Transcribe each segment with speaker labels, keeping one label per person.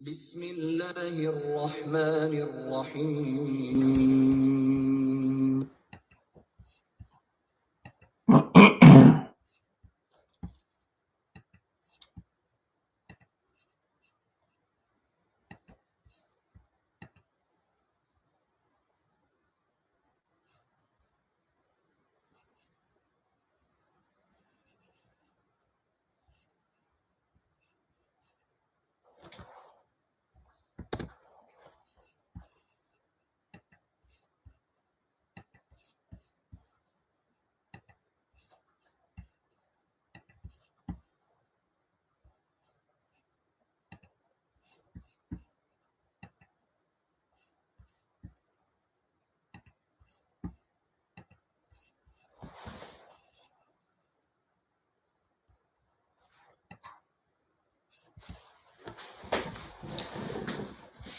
Speaker 1: بسم الله الرحمن الرحيم.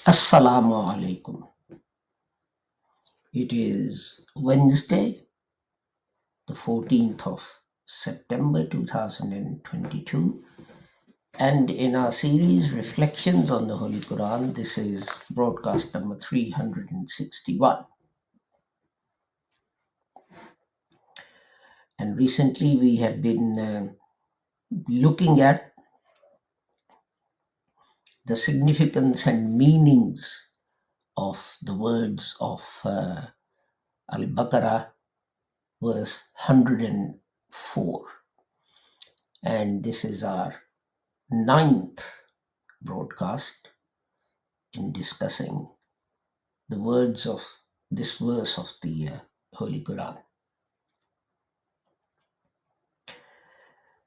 Speaker 2: Assalamu alaikum. It is Wednesday, the 14th of September 2022, and in our series Reflections on the Holy Quran, this is broadcast number 361. And recently we have been looking at the significance and meanings of the words of Al-Baqarah, verse 104. And this is our ninth broadcast in discussing the words of this verse of the Holy Quran.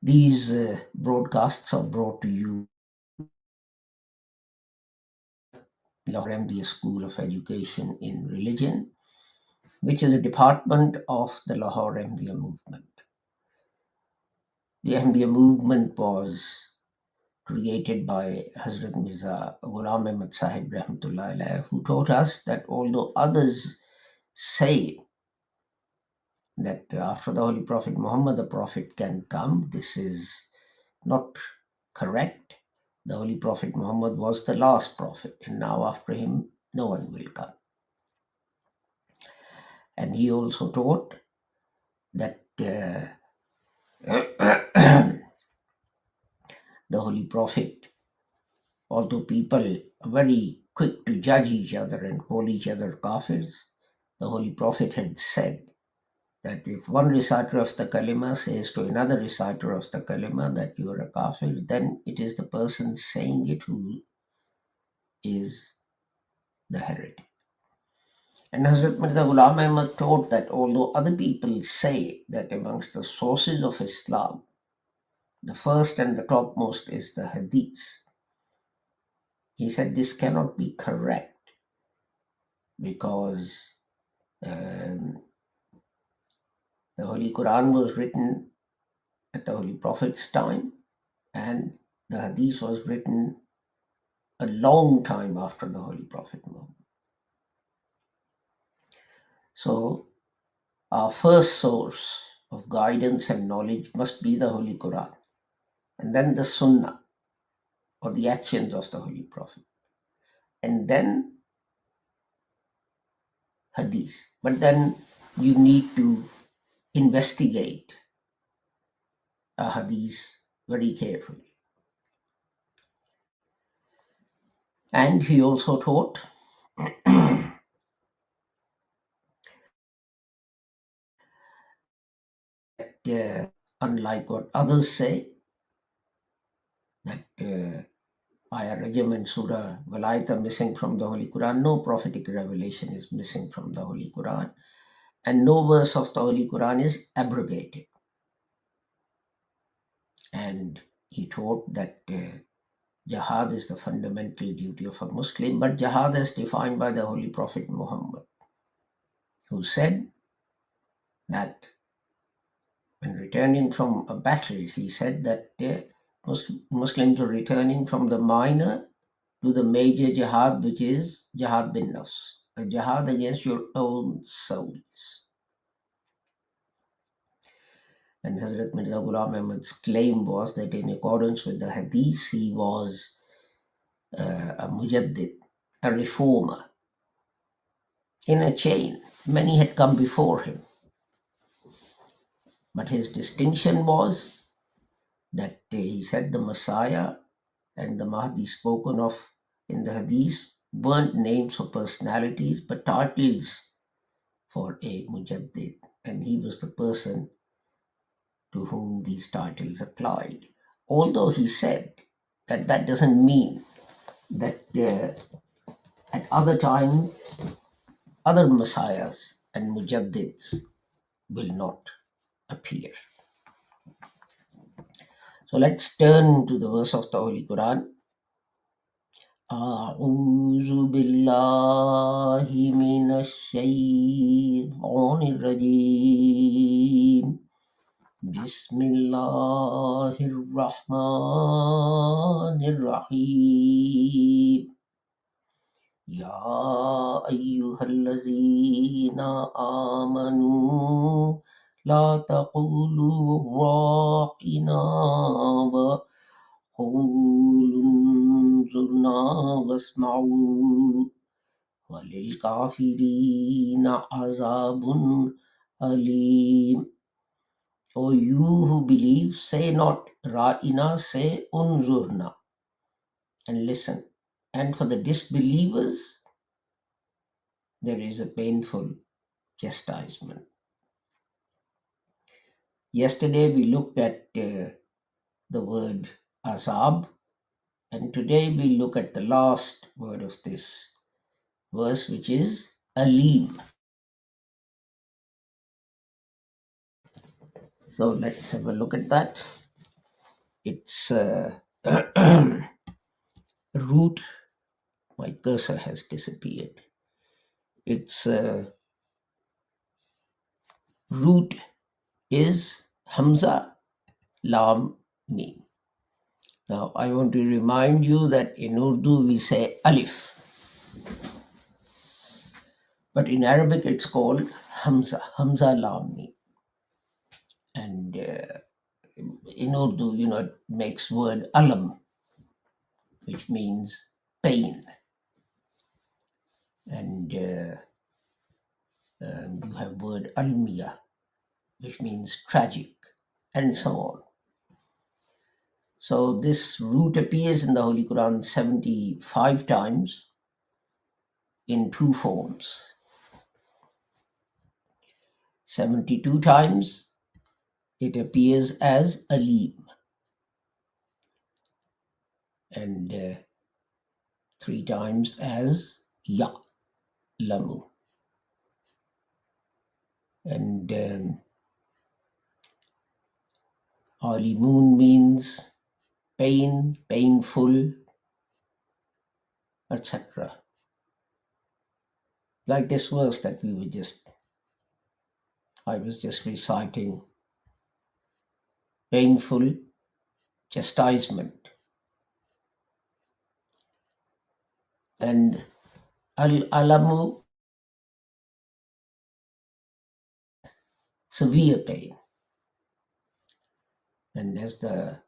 Speaker 2: These broadcasts are brought to you Lahore Ahmadiyya School of Education in Religion, which is a department of the Lahore Ahmadiyya movement. The Ahmadiyya movement was created by Hazrat Mirza Ghulam Ahmad Sahib Rahmatullah Alayh, who taught us that although others say that after the Holy Prophet Muhammad, the Prophet can come, this is not correct. The Holy Prophet Muhammad was the last Prophet, and now after him, no one will come. And he also taught that the Holy Prophet, although people are very quick to judge each other and call each other kafirs, the Holy Prophet had said that if one reciter of the kalima says to another reciter of the kalima that you are a kafir, then it is the person saying it who is the heretic. And Hazrat Mirza Ghulam Ahmad taught that although other people say that amongst the sources of Islam, the first and the topmost is the hadith, he said this cannot be correct because the Holy Quran was written at the Holy Prophet's time, and the hadith was written a long time after the Holy Prophet Muhammad. So our first source of guidance and knowledge must be the Holy Quran, and then the Sunnah, or the actions of the Holy Prophet, and then hadith. But then you need to investigate a hadith very carefully. And he also taught that unlike what others say, that Ayah Rajam and Surah Walayat are missing from the Holy Quran, no prophetic revelation is missing from the Holy Quran, and no verse of the Holy Quran is abrogated. And he taught that jihad is the fundamental duty of a Muslim, but jihad is defined by the Holy Prophet Muhammad, who said that when returning from a battle, he said that Muslims are returning from the minor to the major jihad, which is jihad bin nafs, a jihad against your own souls. And Hazrat Mirza Ghulam Ahmad's claim was that in accordance with the hadith, he was a mujaddid, a reformer in a chain. Many had come before him, but his distinction was that he said the Messiah and the Mahdi spoken of in the Hadith weren't names for personalities but titles for a mujaddid, and he was the person to whom these titles applied. Although he said that that doesn't mean that at other times other messiahs and mujaddids will not appear. So let's turn to the verse of the Holy Quran. أعوذ بالله من الشيطان الرجيم بسم الله الرحمن الرحيم يا أيها الذين آمنوا لا تقولوا راعنا وقولوا انظرنا واسمعوا وللكافرين عذاب أليم. O you who believe, say not Ra'ina, say Unzurna, and listen. And for the disbelievers, there is a painful chastisement. Yesterday we looked at the word azab, and today we look at the last word of this verse, which is alim. So let's have a look at that. Its root, my cursor has disappeared. Its root is Hamza Lam Mim. Now I want to remind you that in Urdu we say alif, but in Arabic it's called Hamza Lam Mim. And in Urdu, it makes word alam, which means pain. And you have word almiya, which means tragic, and so on. So this root appears in the Holy Quran 75 times in two forms. 72 times it appears as alim, and 3 times as ya'lamu. And alimun means pain, painful, etc. Like this verse that I was just reciting, painful chastisement. And alamu, severe pain. And as the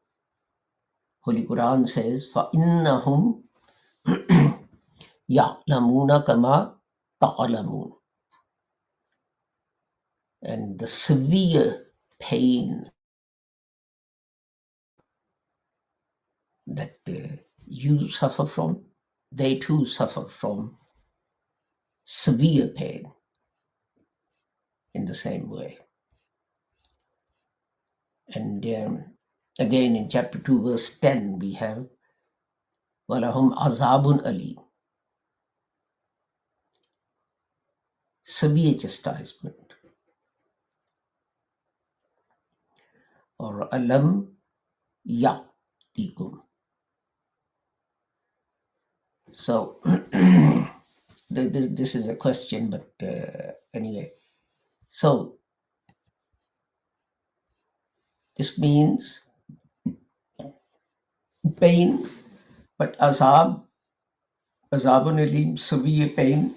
Speaker 2: Holy Quran says, فَإِنَّهُمْ يَعْلَمُونَ كَمَا تَعْلَمُونَ. And the severe pain that you suffer from, they too suffer from severe pain in the same way. And again in chapter 2, verse 10, we have وَلَهُمْ عَذَابٌ أَلِيمٌ, severe chastisement. Or alam ya'tikum. So this is a question, but anyway. So this means pain, but azabun alim, severe pain.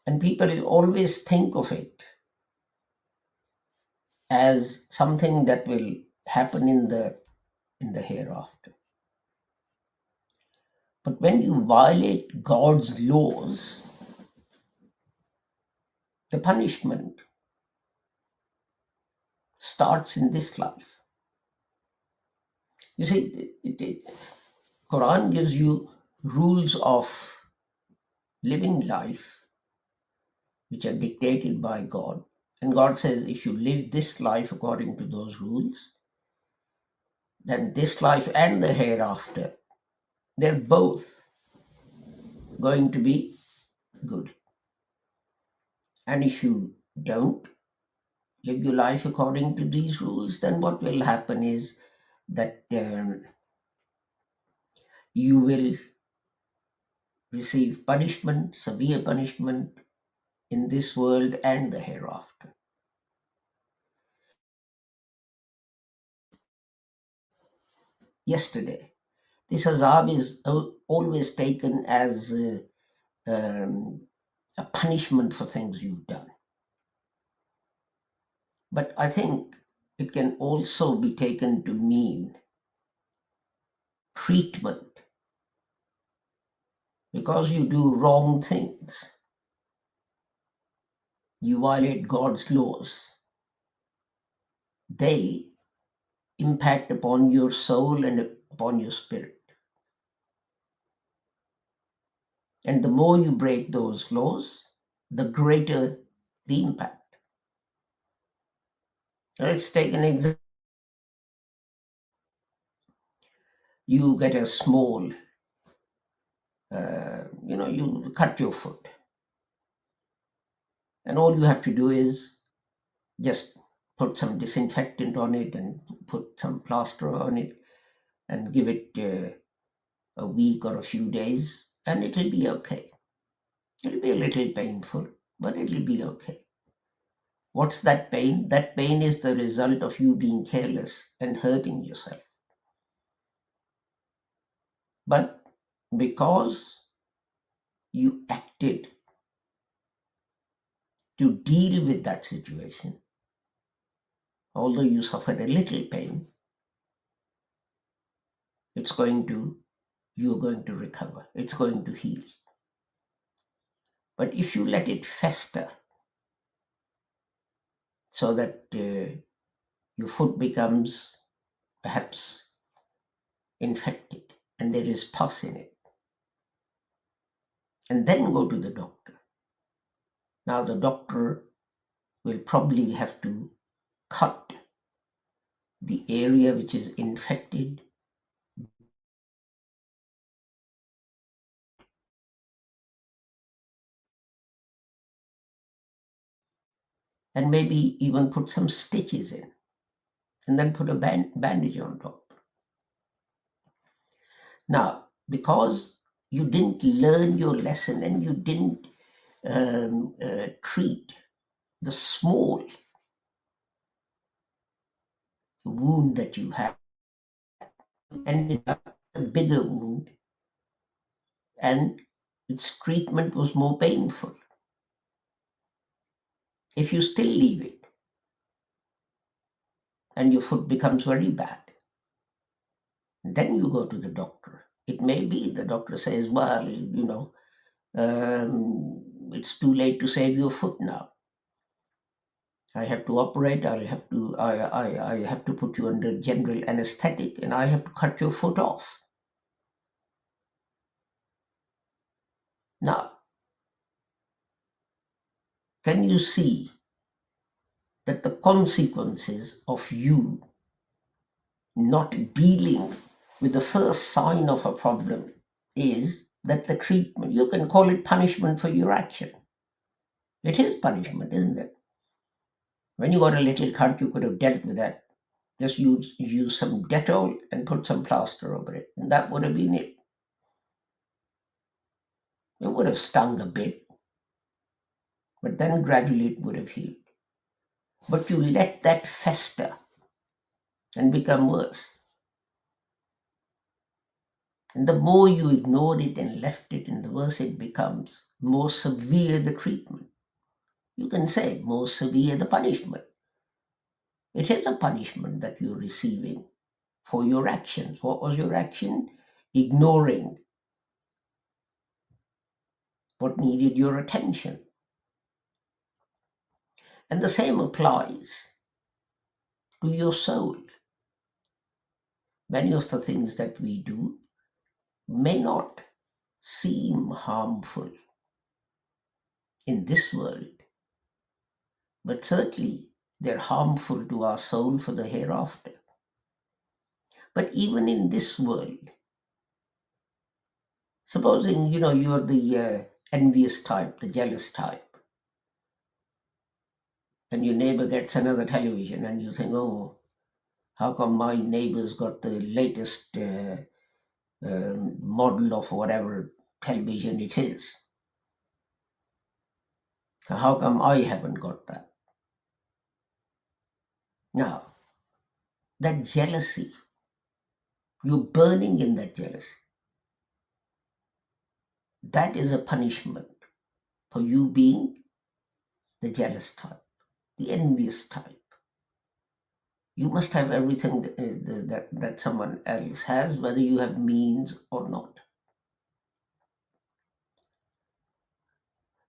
Speaker 2: And people always think of it as something that will happen in the hereafter. But when you violate God's laws, the punishment starts in this life. You see, Quran gives you rules of living life which are dictated by God. And God says, if you live this life according to those rules, then this life and the hereafter, they're both going to be good. And if you don't live your life according to these rules, then what will happen is that you will receive punishment, severe punishment in this world and the hereafter. Yesterday, this azab is always taken as a punishment for things you've done. But I think it can also be taken to mean treatment because you do wrong things. You violate God's laws. They impact upon your soul and upon your spirit. And the more you break those laws, the greater the impact. Let's take an example. You get a small, you cut your foot. And all you have to do is just put some disinfectant on it and put some plaster on it and give it a week or a few days, and it'll be okay. It'll be a little painful, but it'll be okay. What's that pain? That pain is the result of you being careless and hurting yourself. But because you acted to deal with that situation, although you suffered a little pain, it's going to, you're going to recover. It's going to heal. But if you let it fester so that your foot becomes perhaps infected and there is pus in it, and then go to the doctor. Now, the doctor will probably have to cut the area which is infected, and maybe even put some stitches in, and then put a bandage on top. Now, because you didn't learn your lesson and you didn't treat the small wound that you had, ended up a bigger wound, and its treatment was more painful. If you still leave it and your foot becomes very bad, then you go to the doctor. It may be the doctor says, well, it's too late to save your foot now. I have to operate. I have to put you under general anesthetic, and I have to cut your foot off. Now, can you see that the consequences of you not dealing with the first sign of a problem is that the treatment, you can call it punishment for your action. It is punishment, isn't it? When you got a little cut, you could have dealt with that. Just use some Dettol and put some plaster over it, and that would have been it. It would have stung a bit, but then gradually it would have healed. But you let that fester and become worse. And the more you ignore it and left it, and the worse it becomes, more severe the treatment. You can say more severe the punishment. It is a punishment that you're receiving for your actions. What was your action? Ignoring what needed your attention. And the same applies to your soul. Many of the things that we do may not seem harmful in this world, but certainly they're harmful to our soul for the hereafter. But even in this world, supposing you're the envious type, the jealous type, and your neighbor gets another television, and you think, oh, how come my neighbor's got the latest model of whatever television it is? How come I haven't got that? Now, that jealousy, you're burning in that jealousy. That is a punishment for you being the jealous type, the envious type. You must have everything that someone else has, whether you have means or not.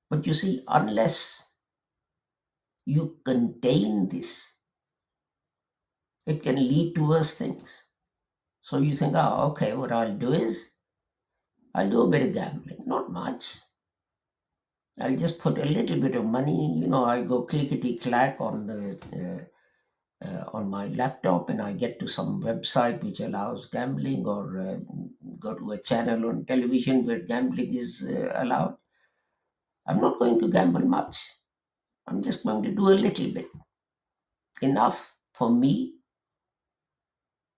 Speaker 2: But you see, unless you contain this, it can lead to worse things. So you think, oh, okay, what I'll do is I'll do a bit of gambling, not much. I'll just put a little bit of money. I go clickety clack on my laptop, and I get to some website which allows gambling, or go to a channel on television where gambling is allowed. I'm not going to gamble much. I'm just going to do a little bit, enough for me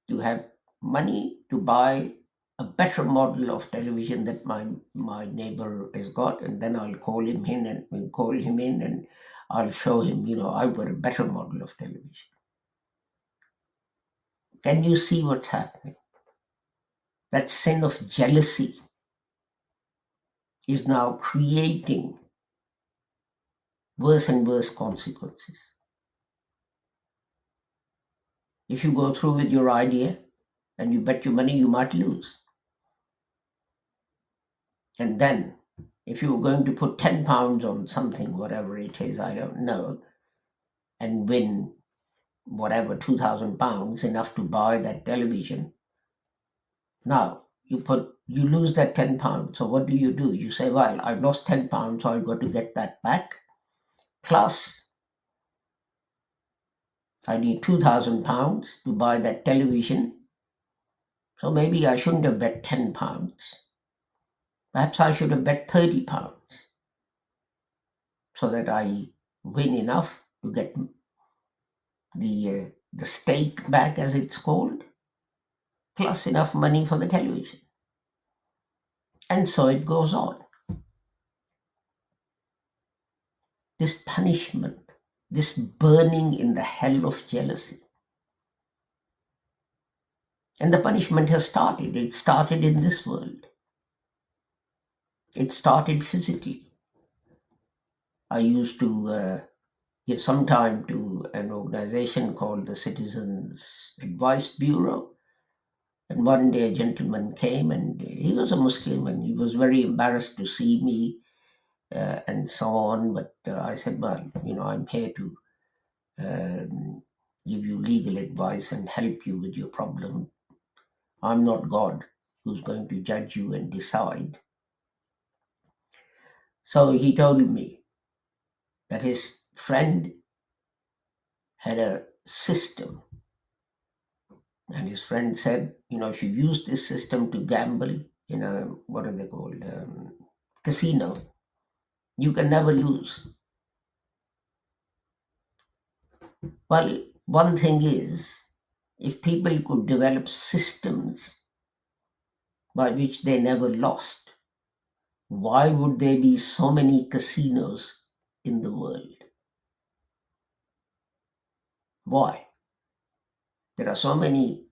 Speaker 2: to have money to buy a better model of television that my neighbor has got, and then I'll call him in, and I'll show him, I've got a better model of television. Can you see what's happening? That sin of jealousy is now creating worse and worse consequences. If you go through with your idea and you bet your money, you might lose. And then, if you were going to put £10 on something, whatever it is, I don't know, and win whatever, £2,000, enough to buy that television, now you lose that £10. So what do? You say, well, I've lost £10, so I've got to get that back. Plus, I need £2,000 to buy that television. So maybe I shouldn't have bet £10. Perhaps I should have bet £30, so that I win enough to get the stake back, as it's called, plus enough money for the television. And so it goes on. This punishment, this burning in the hell of jealousy. And the punishment has started. It started in this world. It started physically. I used to give some time to an organization called the Citizens Advice Bureau. And one day a gentleman came, and he was a Muslim, and he was very embarrassed to see me, and so on. But I said, well, I'm here to give you legal advice and help you with your problem. I'm not God who's going to judge you and decide. So he told me that his friend had a system, and his friend said, if you use this system to gamble, what are they called? Casino, you can never lose. Well, one thing is, if people could develop systems by which they never lost, why would there be so many casinos in the world? Why? There are so many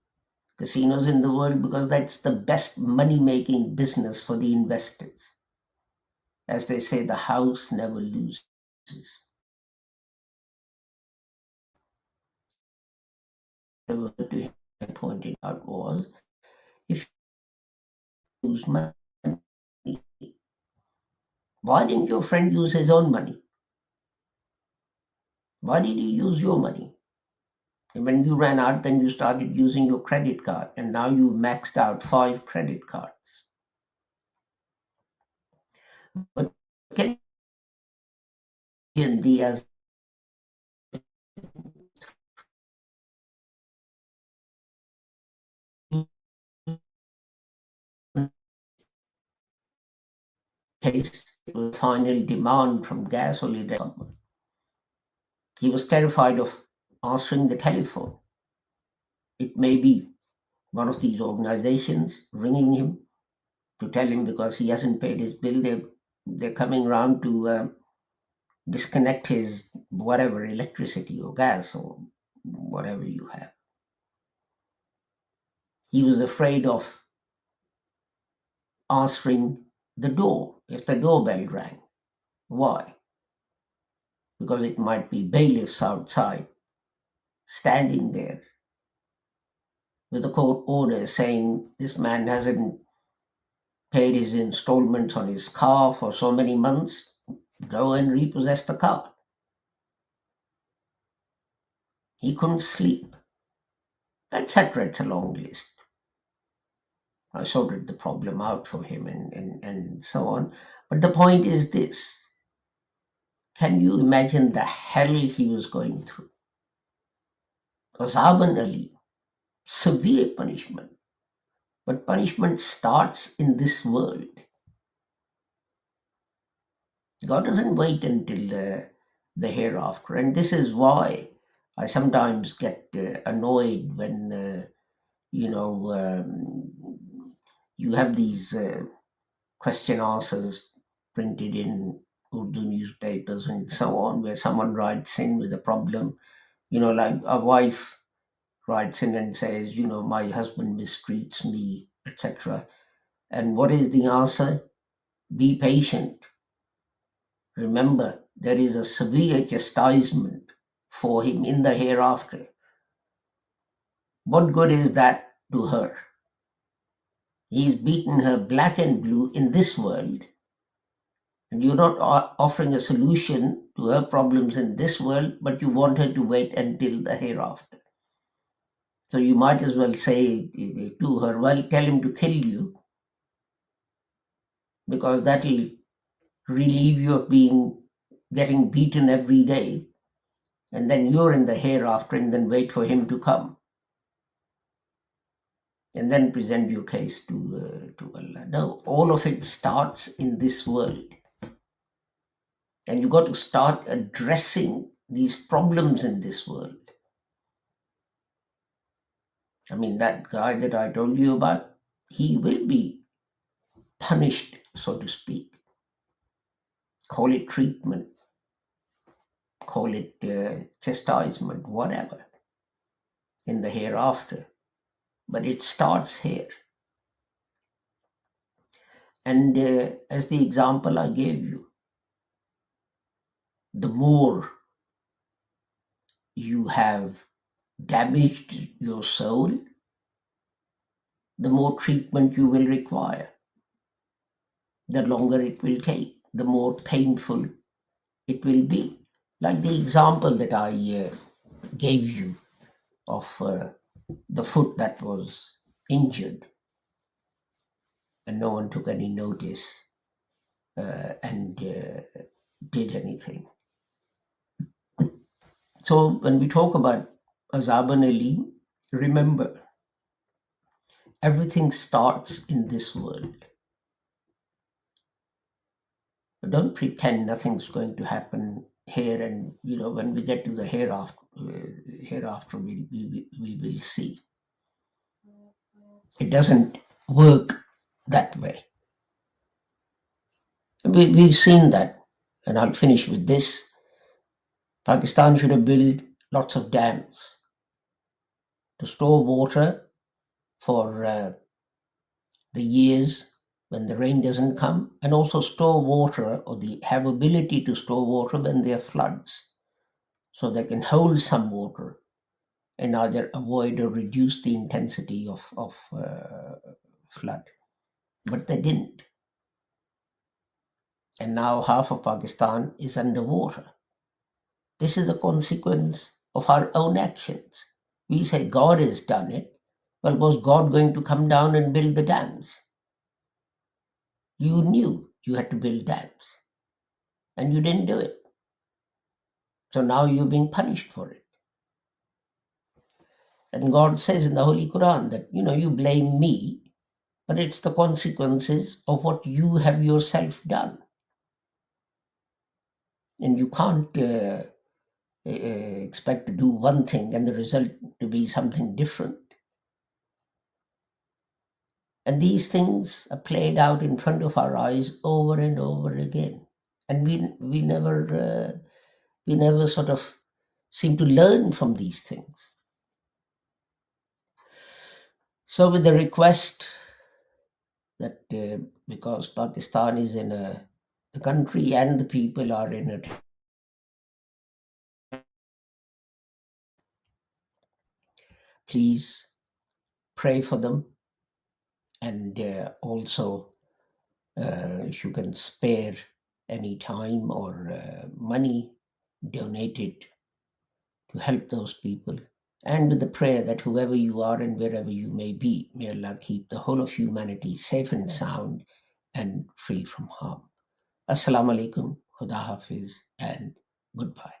Speaker 2: casinos in the world because that's the best money making business for the investors. As they say, the house never loses. What I pointed out was, if you lose money, Why didn't your friend use his own money? Why did he use your money? And when you ran out, then you started using your credit card, and now you maxed out 5 credit cards. But can you imagine the as case it was final demand from gasoline company. He was terrified of answering the telephone. It may be one of these organizations ringing him to tell him because he hasn't paid his bill. They're coming round to disconnect his whatever electricity or gas or whatever you have. He was afraid of answering the door if the doorbell rang. Why? Because it might be bailiffs outside standing there with a court order saying this man hasn't paid his installments on his car for so many months. Go and repossess the car. He couldn't sleep, etc. It's a long list. I sorted the problem out for him and so on. But the point is this: can you imagine the hell he was going through? Azaban Ali, severe punishment. But punishment starts in this world. God doesn't wait until the hereafter. And this is why I sometimes get annoyed when, you have these question answers printed in Urdu newspapers and so on, where someone writes in with a problem, like a wife writes in and says, my husband mistreats me, etc. And what is the answer? Be patient. Remember, there is a severe chastisement for him in the hereafter. What good is that to her? He's beaten her black and blue in this world, and you're not offering a solution to her problems in this world, but you want her to wait until the hereafter. So you might as well say to her, well, tell him to kill you, because that'll relieve you of getting beaten every day, and then you're in the hereafter, and then wait for him to come, and then present your case to Allah. No, all of it starts in this world, and you got to start addressing these problems in this world. I mean, that guy that I told you about, he will be punished, so to speak. Call it treatment, call it chastisement, whatever, in the hereafter. But it starts here. And as the example I gave you, the more you have damaged your soul, the more treatment you will require, the longer it will take, the more painful it will be. Like the example that I gave you of the foot that was injured and no one took any notice and did anything. So when we talk about Azaban Ali, remember, everything starts in this world. Don't pretend nothing's going to happen here, and when we get to the hereafter we will see. It doesn't work that way. We've seen that, and I'll finish with this. Pakistan should have built lots of dams to store water for the years when the rain doesn't come, and also store water, or have ability to store water when there are floods, so they can hold some water and either avoid or reduce the intensity of flood. But they didn't. and now half of Pakistan is underwater. This is a consequence of our own actions. We say God has done it. Well, was God going to come down and build the dams? You knew you had to build dams and you didn't do it. So now you're being punished for it. And God says in the Holy Quran that, you blame me, but it's the consequences of what you have yourself done. And you can't expect to do one thing and the result to be something different. And these things are played out in front of our eyes over and over again. And we never sort of seem to learn from these things. So with the request that because Pakistan is the country and the people are in it, please pray for them, and also if you can spare any time or money, donate it to help those people. And with the prayer that whoever you are and wherever you may be, may Allah keep the whole of humanity safe and sound and free from harm. Assalamu alaikum, Khuda Hafiz, and goodbye.